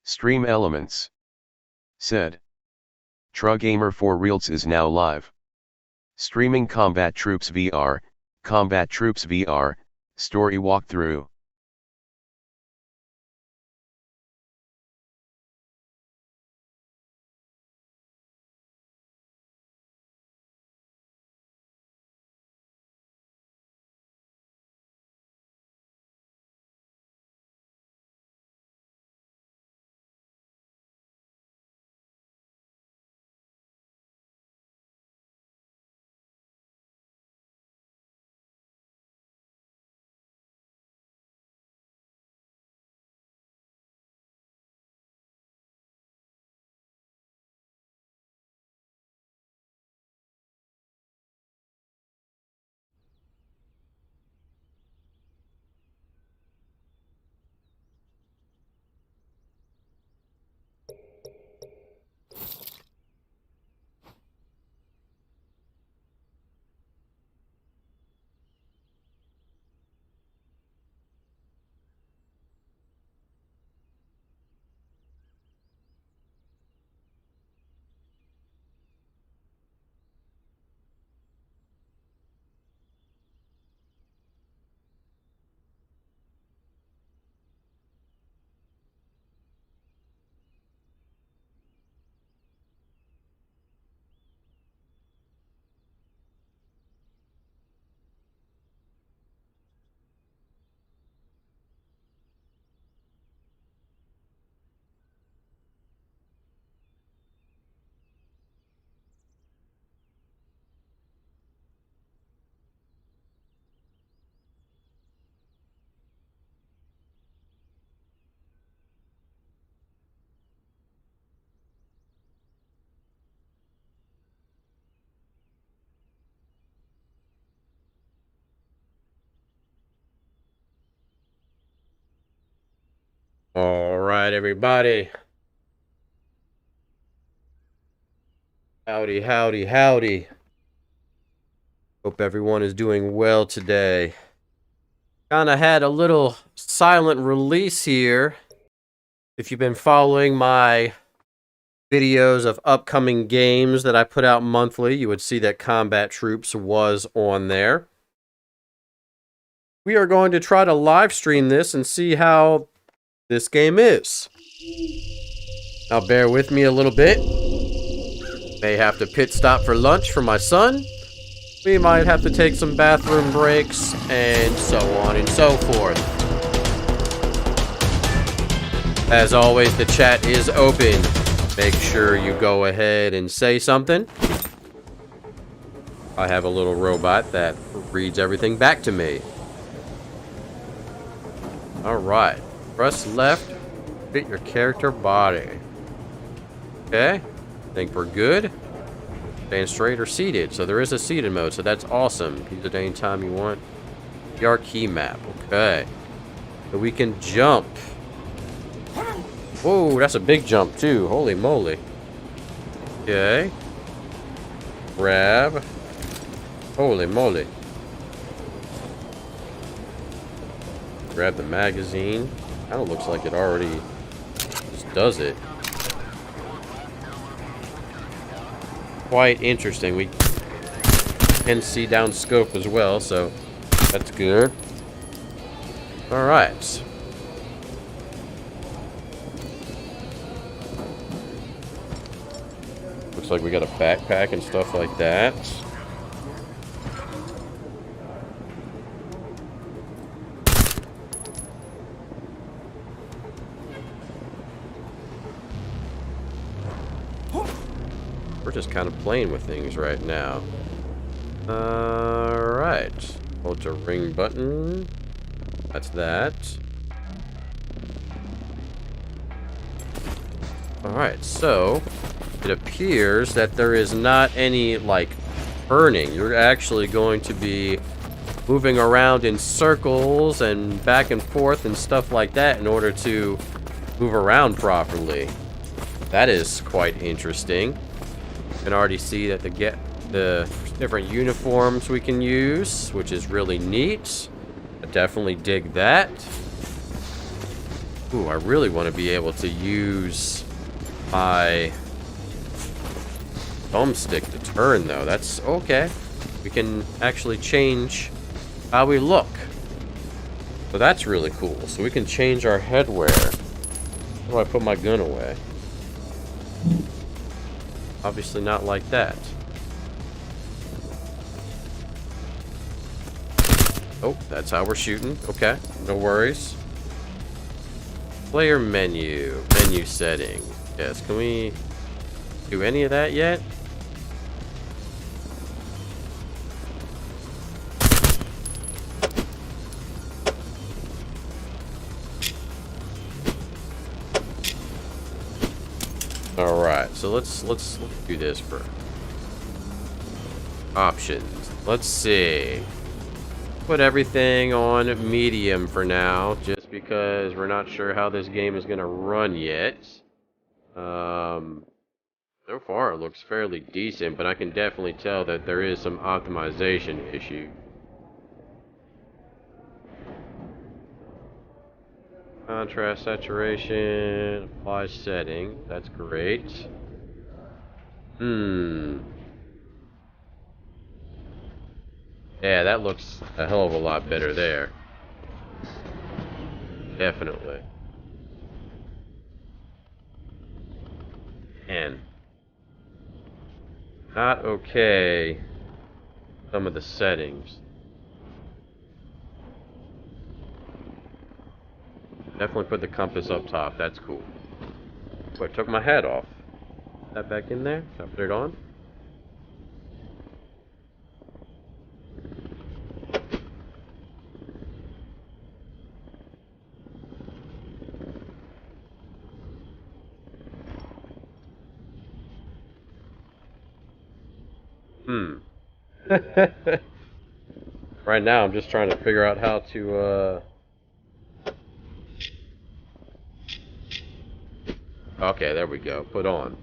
Stream Elements said. TruGamer for Reals is now live. Streaming Combat Troops VR, story walkthrough. All right, everybody. Howdy, howdy, howdy. Hope everyone is doing well today. Kinda had a little silent release here. If you've been following my videos of upcoming games that I put out monthly, you would see that Combat Troops was on there. We are going to try to live stream this and see how this game is. Now bear with me a little bit. May have to pit stop for lunch for my son. We might have to take some bathroom breaks and so on and so forth. As always, the chat is open. Make sure you go ahead and say something. I have a little robot that reads everything back to me. Alright. Press left, fit your character body. Okay, think we're good. Stand straight or seated. So there is a seated mode, so that's awesome. Use it anytime you want. PR key map, okay. So we can jump. Whoa, that's a big jump too. Holy moly. Okay. Grab. Holy moly. Grab the magazine. Kind of looks like it already just does it. Quite interesting. We can see down scope as well, so that's good. Alright. Looks like we got a backpack and stuff like that. We're just kind of playing with things right now. Alright. Hold the ring button. That's that. Alright, so it appears that there is not any, like, burning. You're actually going to be moving around in circles and back and forth and stuff like that in order to move around properly. That is quite interesting. You can already see that the different uniforms we can use, which is really neat. I definitely dig that. Ooh, I really want to be able to use my thumbstick to turn, though. That's okay. We can actually change how we look. So that's really cool. So we can change our headwear. How do I put my gun away? Obviously not like that. Oh, that's how we're shooting. Okay, no worries. Player menu. Menu setting. Yes, can we do any of that yet? Alright, so let's do this for options. Let's see. Put everything on medium for now, just because we're not sure how this game is gonna run yet. So far it looks fairly decent, but I can definitely tell that there is some optimization issue. Contrast, saturation, apply setting. That's great. Yeah, that looks a hell of a lot better there. Definitely. And not okay. Some of the settings. Definitely put the compass up top. That's cool. So I took my hat off. Put that back in there. Can I put it on? Right now, I'm just trying to figure out how to, Okay, there we go. Put on.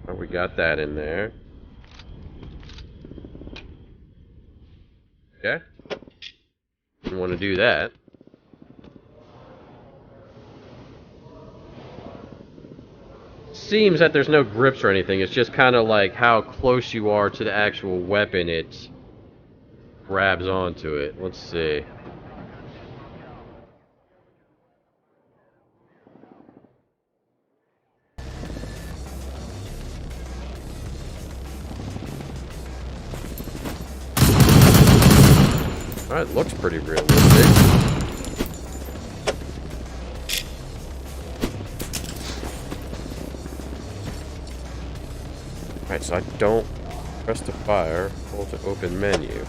Oh, we got that in there. Okay. You want to do that. Seems that there's no grips or anything. It's just kind of like how close you are to the actual weapon, it grabs onto it. Let's see. Alright, looks pretty realistic. Alright, so I don't press to fire, hold to open menu.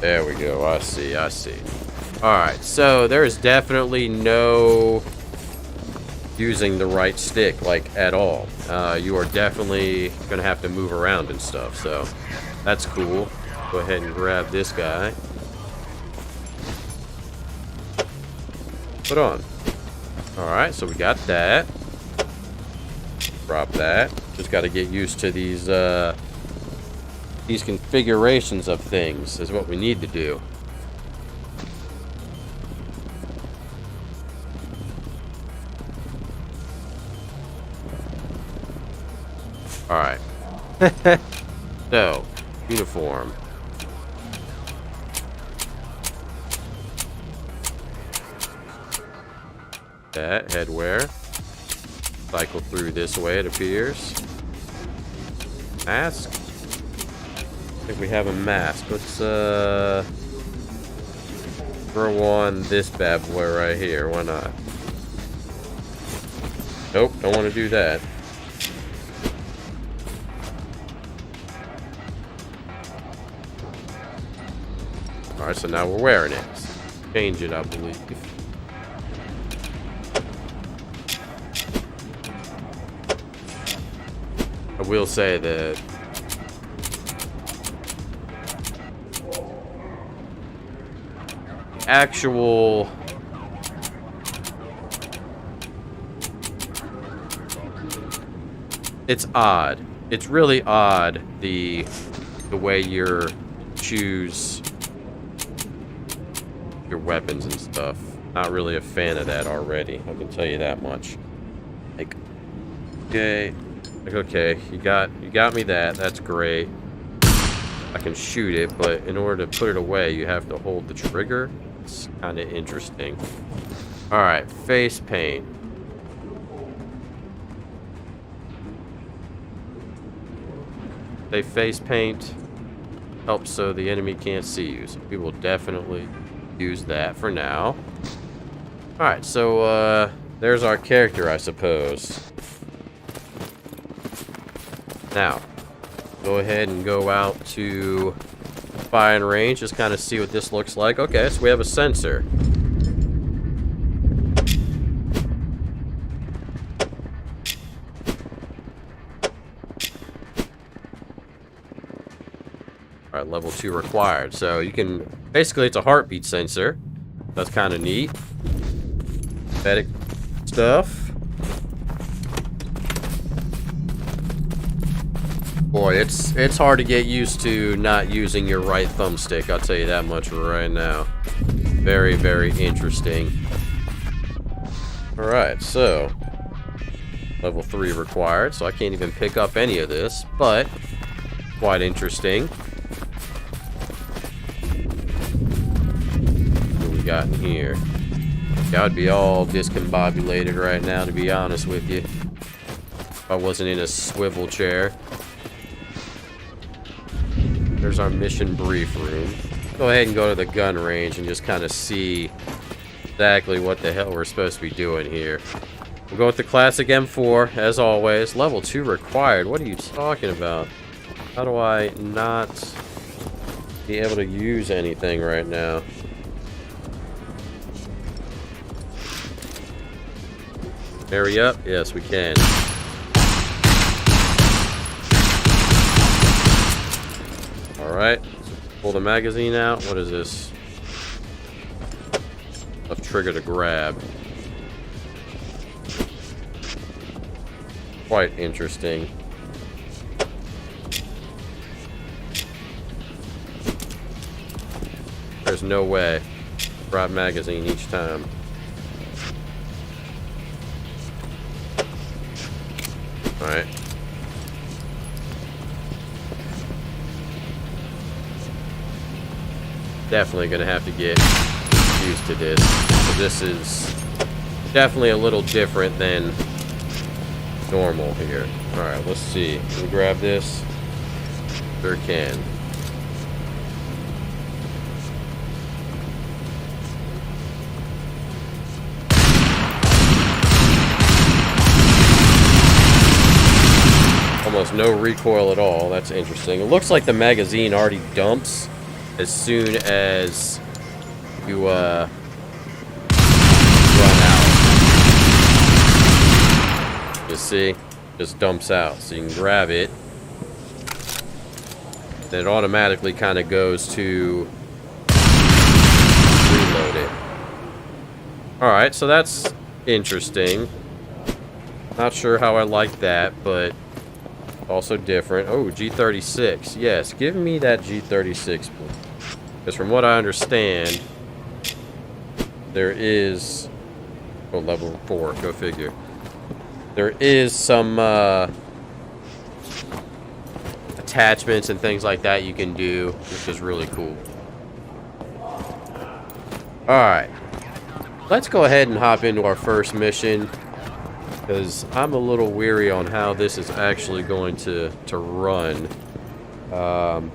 There we go, I see. Alright, so there is definitely no using the right stick, like, at all. You are definitely gonna have to move around and stuff, so that's cool. Go ahead and grab this guy. Put on. Alright, so we got that. Drop that. Just got to get used to these configurations of things is what we need to do. All right. So, uniform. That headwear. Cycle through this way, it appears. Mask? I think we have a mask. Let's throw on this bad boy right here. Why not? Nope, don't want to do that. Alright, so now we're wearing it. Change it, I believe. I will say that It's odd. It's really odd, the way you choose your weapons and stuff. Not really a fan of that already, I can tell you that much. Like, okay. Like, okay, you got me that. That's great. I can shoot it, but in order to put it away, you have to hold the trigger. It's kind of interesting. Alright, face paint. They face paint helps so the enemy can't see you. So we will definitely use that for now. Alright, so there's our character, I suppose. Now, go ahead and go out to firing range. Just kind of see what this looks like. Okay, so we have a sensor. Alright, level 2 required. So you can... Basically, it's a heartbeat sensor. That's kind of neat. Medic stuff. Boy, it's hard to get used to not using your right thumbstick. I'll tell you that much right now. Very, very interesting. Alright, so... Level 3 required, so I can't even pick up any of this, but... Quite interesting. Got in here. I would be all discombobulated right now, to be honest with you, if I wasn't in a swivel chair. There's our mission brief room. Go ahead and go to the gun range and just kind of see exactly what the hell we're supposed to be doing here. We'll go with the classic M4, as always. Level 2 required. What are you talking about? How do I not be able to use anything right now? Hurry up. Yes, we can. Alright. Pull the magazine out. What is this? A trigger to grab. Quite interesting. There's no way. Drop magazine each time. Alright. Definitely gonna have to get used to this. So this is definitely a little different than normal here. Alright, let's see. Can we grab this? Sure can. Almost no recoil at all. That's interesting. It looks like the magazine already dumps as soon as you run out. You see? Just dumps out. So you can grab it. Then it automatically kind of goes to reload it. Alright, so that's interesting. Not sure how I like that, but also different. Oh, G36. Yes, give me that G36, please. Because from what I understand, there is... Oh, level 4. Go figure. There is some attachments and things like that you can do, which is really cool. Alright. Let's go ahead and hop into our first mission, because I'm a little weary on how this is actually going to run.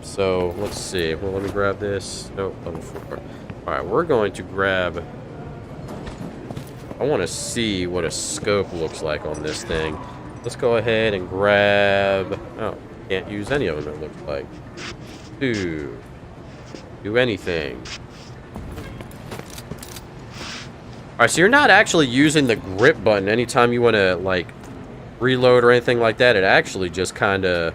So, let's see. Well, let me grab this. Nope, level 4. Alright, we're going to grab... I want to see what a scope looks like on this thing. Let's go ahead and grab... Oh, can't use any of them, it looks like. Do anything. Alright, so you're not actually using the grip button anytime you want to, like, reload or anything like that. It actually just kind of,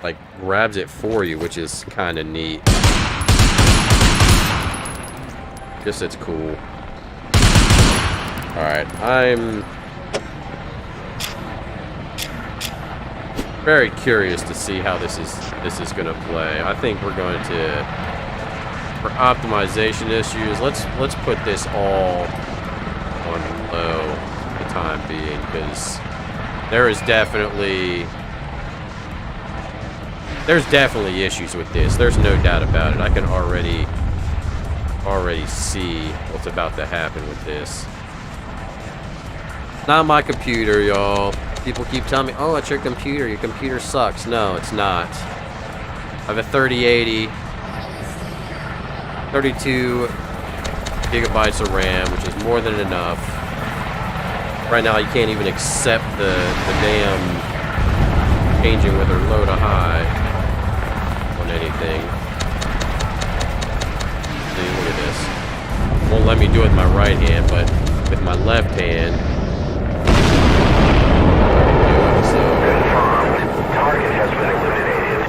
like, grabs it for you, which is kind of neat. Guess it's cool. Alright, I'm Very curious to see how this is going to play. I think we're going to, for optimization issues, let's put this all on low for the time being, because there's definitely issues with this. There's no doubt about it. I can already see what's about to happen with this. Not my computer, y'all. People keep telling me, oh, it's your computer. Your computer sucks. No, it's not. I have a 3080, 32 gigabytes of RAM, which is more than enough. Right now, you can't even accept the damn changing whether low to high on anything. See, look at this. Won't let me do it with my right hand, but with my left hand. Target has been eliminated.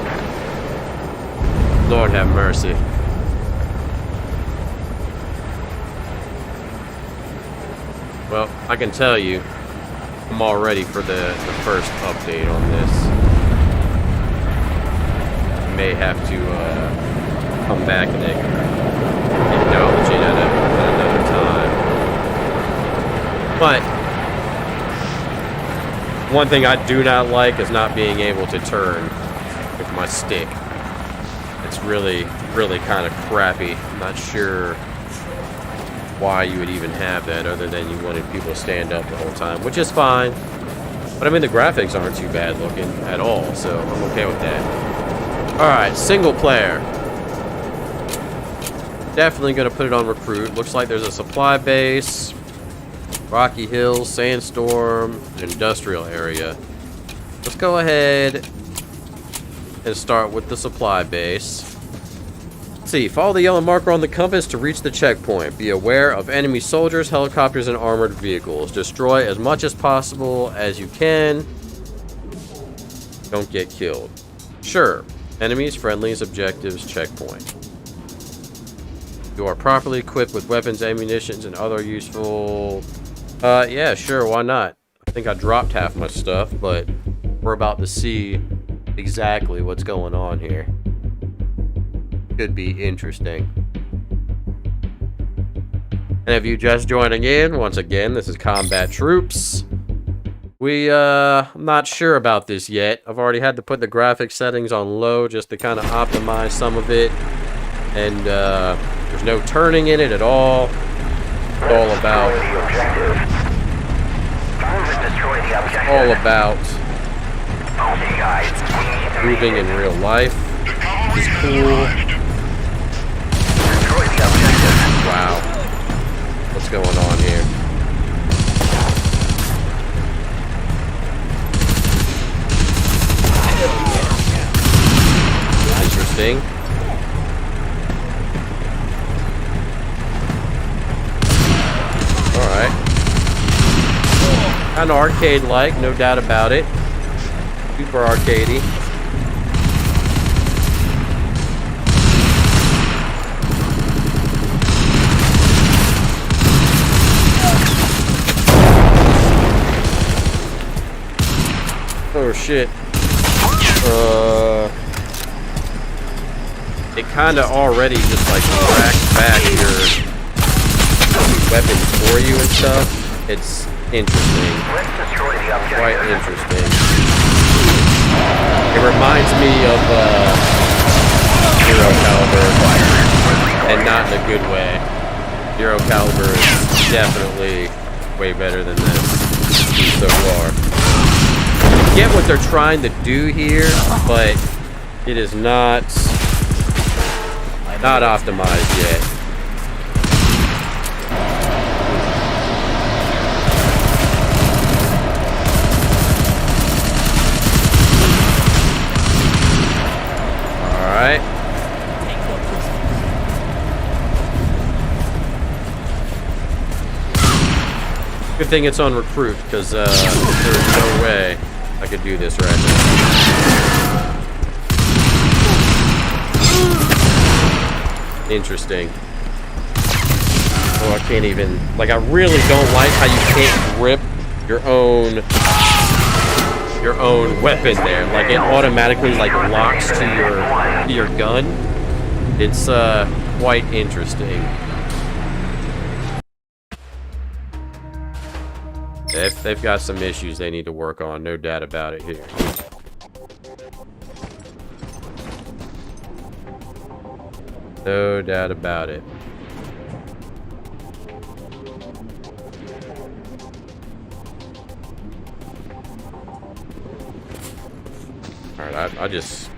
Lord have mercy. Well, I can tell you, I'm all ready for the first update on this. I may have to come back and acknowledge it at another time. But one thing I do not like is not being able to turn with my stick. It's really, really kind of crappy. I'm not sure why you would even have that other than you wanted people to stand up the whole time, which is fine. But I mean, the graphics aren't too bad looking at all, so I'm okay with that. Alright, single player. Definitely going to put it on recruit. Looks like there's a supply base. Rocky Hills, Sandstorm, industrial area. Let's go ahead and start with the supply base. Let's see, follow the yellow marker on the compass to reach the checkpoint. Be aware of enemy soldiers, helicopters, and armored vehicles. Destroy as much as possible as you can. Don't get killed. Sure. Enemies, friendlies, objectives, checkpoint. You are properly equipped with weapons, ammunitions, and other useful... yeah, sure, why not? I think I dropped half my stuff, but we're about to see exactly what's going on here. Could be interesting. And if you just joining in, once again, this is Combat Troops. I'm not sure about this yet. I've already had to put the graphics settings on low just to kind of optimize some of it. And, there's no turning in it at all. It's all about moving in real life. It's cool. Wow. What's going on here? Interesting. Alright. Kind of arcade-like, no doubt about it. Super arcadey. Oh shit. It kind of already just like racks back your weapons for you and stuff. It's interesting. Quite interesting. It reminds me of Zero Caliber, and not in a good way. Zero Caliber is definitely way better than this so far. I get what they're trying to do here, but it is not optimized yet. Alright. Good thing it's on recruit, because there's no way I could do this right now. Interesting. Oh, I can't even... Like, I really don't like how you can't grip your own your own weapon there. Like it automatically like locks to your gun. It's quite interesting. They've got some issues they need to work on, no doubt about it here. No doubt about it. Alright, I just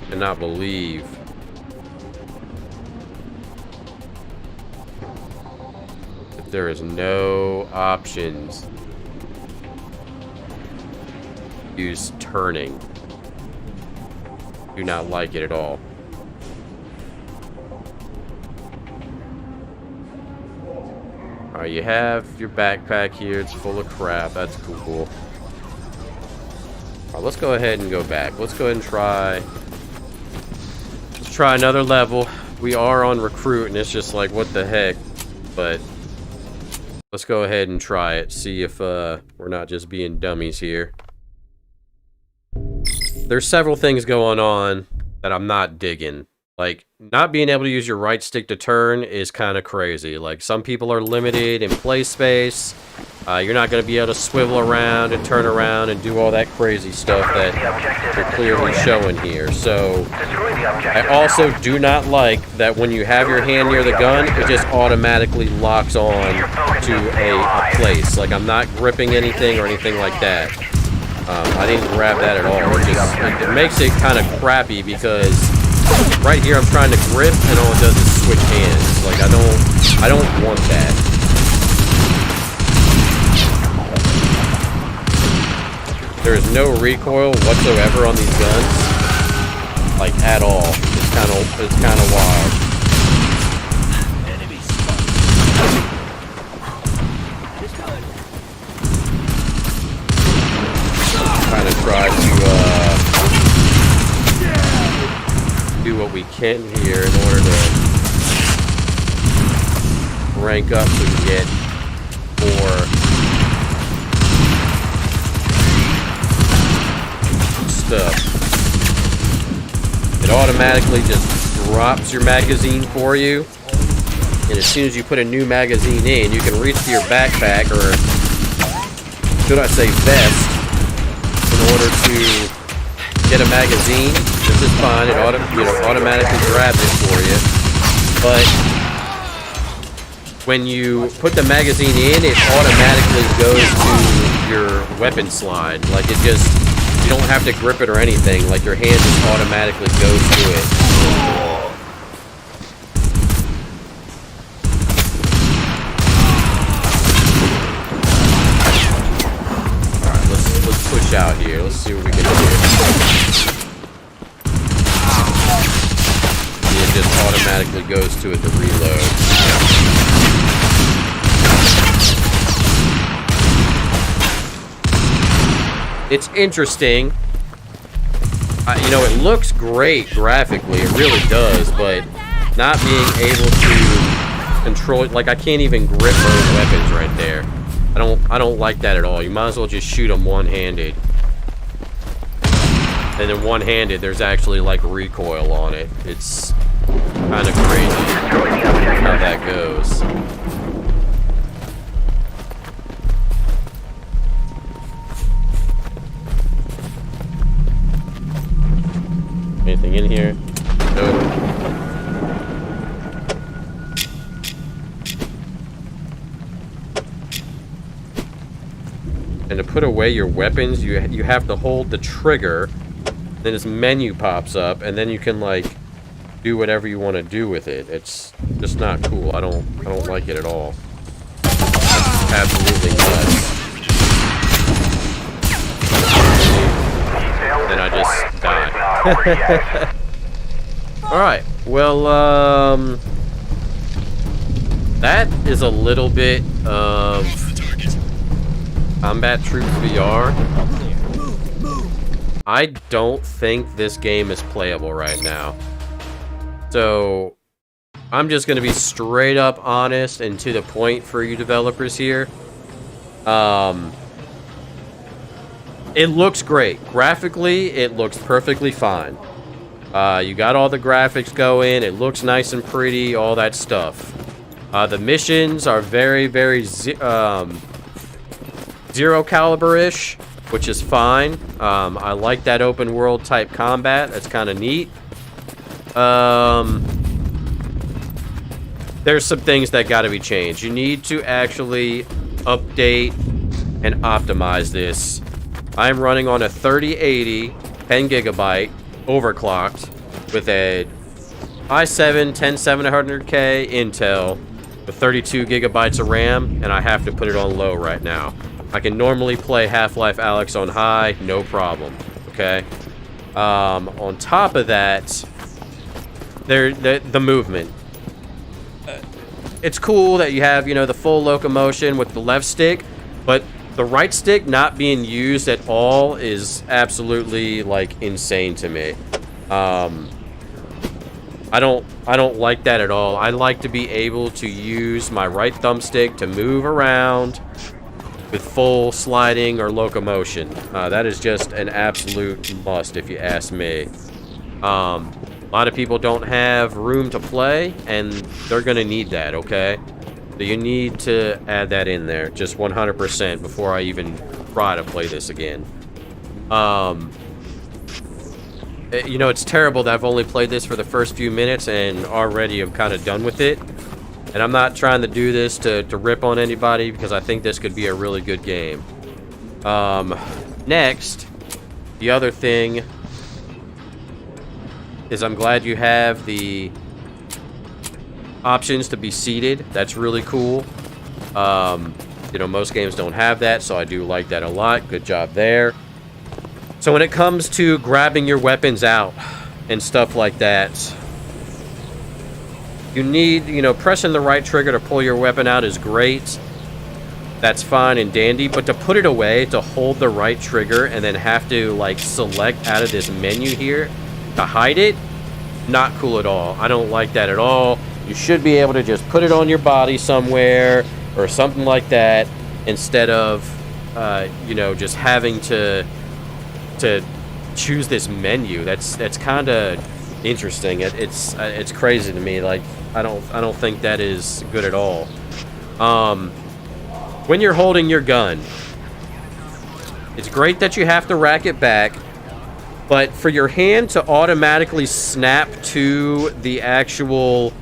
cannot believe that there is no options. Use turning. Do not like it at all. Alright, you have your backpack here. It's full of crap. That's cool. Alright, let's go ahead and go back. Let's go ahead and try. Let's try another level. We are on recruit, and it's just like, what the heck? But let's go ahead and try it. See if we're not just being dummies here. There's several things going on that I'm not digging. Like, not being able to use your right stick to turn is kind of crazy. Like, some people are limited in play space. You're not going to be able to swivel around and turn around and do all that crazy stuff that they're clearly showing here. So, I also do not like that when you have your hand near the gun, it just automatically locks on to a place. Like, I'm not gripping anything or anything like that. I didn't grab that at all. It makes it kind of crappy because right here I'm trying to grip and all it does is switch hands. Like I don't want that. There is no recoil whatsoever on these guns, like at all. It's kind of wild. Kind of try to do what we can here in order to rank up so we can get more stuff. It automatically just drops your magazine for you, and as soon as you put a new magazine in, you can reach to your backpack, or should I say vest, in order to get a magazine. This is fine. It automatically grabs it for you. But when you put the magazine in, it automatically goes to your weapon slide. Like it just, you don't have to grip it or anything. Like your hand just automatically goes to it. Out here. Let's see what we can do here. It just automatically goes to it to reload. It's interesting. You know, it looks great graphically. It really does, but not being able to control it, like I can't even grip those weapons right there. I don't like that at all. You might as well just shoot them one-handed. And then one-handed, there's actually like recoil on it. It's kind of crazy how that goes. Anything in here? Nope. And to put away your weapons, you have to hold the trigger. Then this menu pops up, and then you can like do whatever you want to do with it. It's just not cool. I don't like it at all. It's absolutely nuts. Then I just die. All right. Well, that is a little bit of Combat Troops VR. I don't think this game is playable right now. So, I'm just going to be straight up honest and to the point for you developers here. It looks great. Graphically, it looks perfectly fine. You got all the graphics going. It looks nice and pretty, all that stuff. The missions are very, very zero caliber-ish, which is fine. I like that open world type combat. That's kind of neat. There's some things that got to be changed. You need to actually update and optimize this. I'm running on a 3080 10 gigabyte overclocked with a i7 10700K Intel with 32 gigabytes of RAM, and I have to put it on low right now. I can normally play Half-Life Alyx on high, no problem, okay? On top of that, the movement. It's cool that you have, you know, the full locomotion with the left stick, but the right stick not being used at all is absolutely, like, insane to me. I don't like that at all. I like to be able to use my right thumbstick to move around with full sliding or locomotion. That is just an absolute must, if you ask me. A lot of people don't have room to play, and they're gonna need that, okay? So you need to add that in there, just 100% before I even try to play this again. You know, it's terrible that I've only played this for the first few minutes and already I'm kind of done with it. And I'm not trying to do this to rip on anybody, because I think this could be a really good game. Next, the other thing is I'm glad you have the options to be seated. That's really cool. You know, most games don't have that, so I do like that a lot. Good job there. So when it comes to grabbing your weapons out and stuff like that, you need, you know, pressing the right trigger to pull your weapon out is great. That's fine and dandy, but to put it away, to hold the right trigger and then have to, like, select out of this menu here to hide it, not cool at all. I don't like that at all. You should be able to just put it on your body somewhere or something like that, instead of, you know, just having to choose this menu. That's kind of interesting. It's crazy to me. Like, I don't think that is good at all. When you're holding your gun, it's great that you have to rack it back, but for your hand to automatically snap to the actual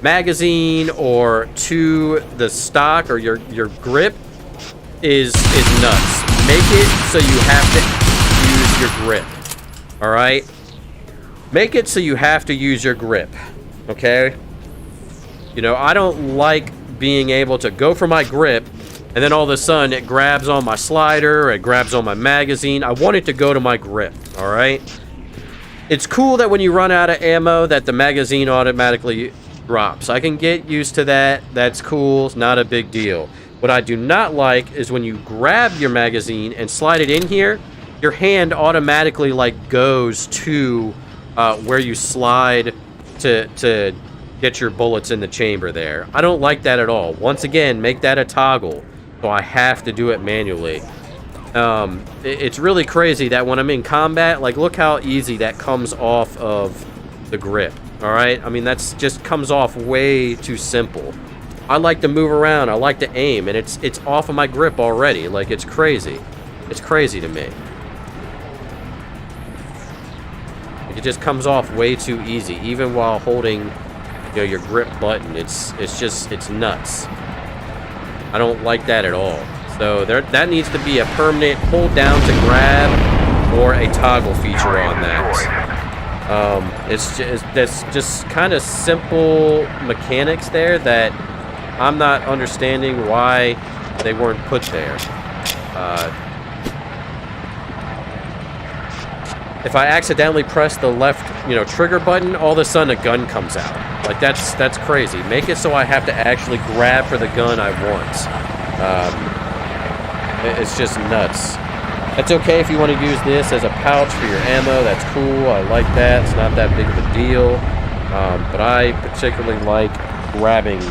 magazine or to the stock or your grip is nuts. Make it so you have to use your grip. All right? Make it so you have to use your grip. Okay? You know, I don't like being able to go for my grip and then all of a sudden it grabs on my slider, it grabs on my magazine. I want it to go to my grip. All right? It's cool that when you run out of ammo that the magazine automatically drops. I can get used to that. That's cool. It's not a big deal. What I do not like is when you grab your magazine and slide it in here, your hand automatically, like, goes to where you slide to get your bullets in the chamber there. I don't like that at all. Once again, make that a toggle, so I have to do it manually. It's really crazy that when I'm in combat, like, look how easy that comes off of the grip. All right? I mean, that's just comes off way too simple. I like to move around. I like to aim, and it's off of my grip already. Like, it's crazy. It's crazy to me. Like, it just comes off way too easy, even while holding, you know, your grip button. It's nuts. I don't like that at all. So that needs to be a permanent hold down to grab or a toggle feature on that. That's just kind of simple mechanics there that I'm not understanding why they weren't put there. If I accidentally press the left, you know, trigger button, all of a sudden a gun comes out. Like, that's crazy. Make it so I have to actually grab for the gun I want. It's just nuts. It's okay if you want to use this as a pouch for your ammo. That's cool. I like that. It's not that big of a deal. But I particularly like grabbing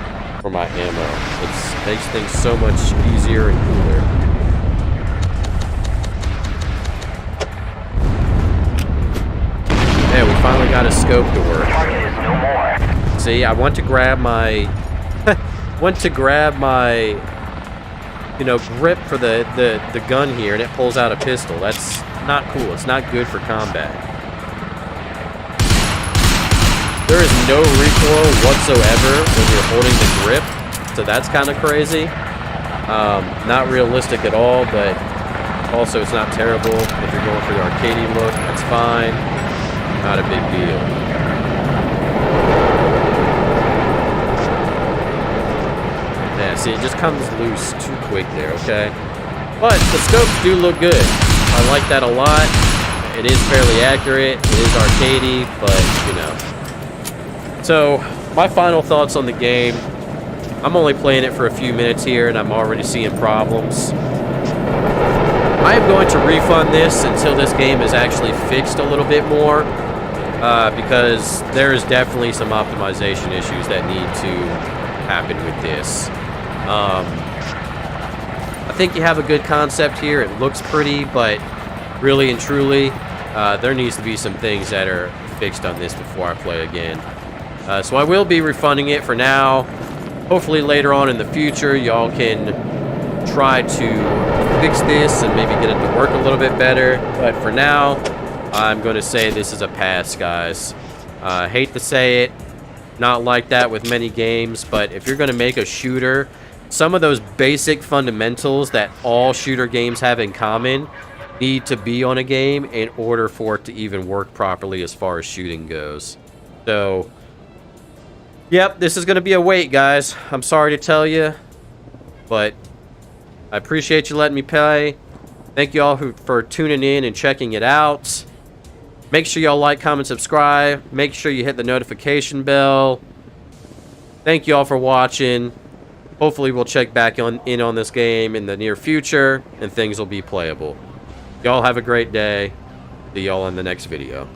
for my ammo. It makes things so much easier and cooler. finally got a scope to work. See, I went to grab my... you know, grip for the gun here, and it pulls out a pistol. That's not cool. It's not good for combat. There is no recoil whatsoever when you're holding the grip, so that's kind of crazy. Not realistic at all, but also it's not terrible. If you're going for the arcadey look, that's fine. Not a big deal. Yeah, see, it just comes loose too quick there, okay? But the scopes do look good. I like that a lot. It is fairly accurate. It is arcadey, but, you know. So, my final thoughts on the game. I'm only playing it for a few minutes here, and I'm already seeing problems. I am going to refund this until this game is actually fixed a little bit more, because there is definitely some optimization issues that need to happen with this. I think you have a good concept here. It looks pretty, but really and truly, there needs to be some things that are fixed on this before I play again. So I will be refunding it for now. Hopefully later on in the future, y'all can try to fix this and maybe get it to work a little bit better. But for now, I'm going to say this is a pass, guys. Hate to say it, not like that with many games, but if you're going to make a shooter, some of those basic fundamentals that all shooter games have in common need to be on a game in order for it to even work properly as far as shooting goes. So, yep, this is going to be a wait, guys. I'm sorry to tell you, but I appreciate you letting me play. Thank you all for tuning in and checking it out. Make sure y'all like, comment, subscribe. Make sure you hit the notification bell. Thank you all for watching. Hopefully we'll check back in on this game in the near future, and things will be playable. Y'all have a great day. See y'all in the next video.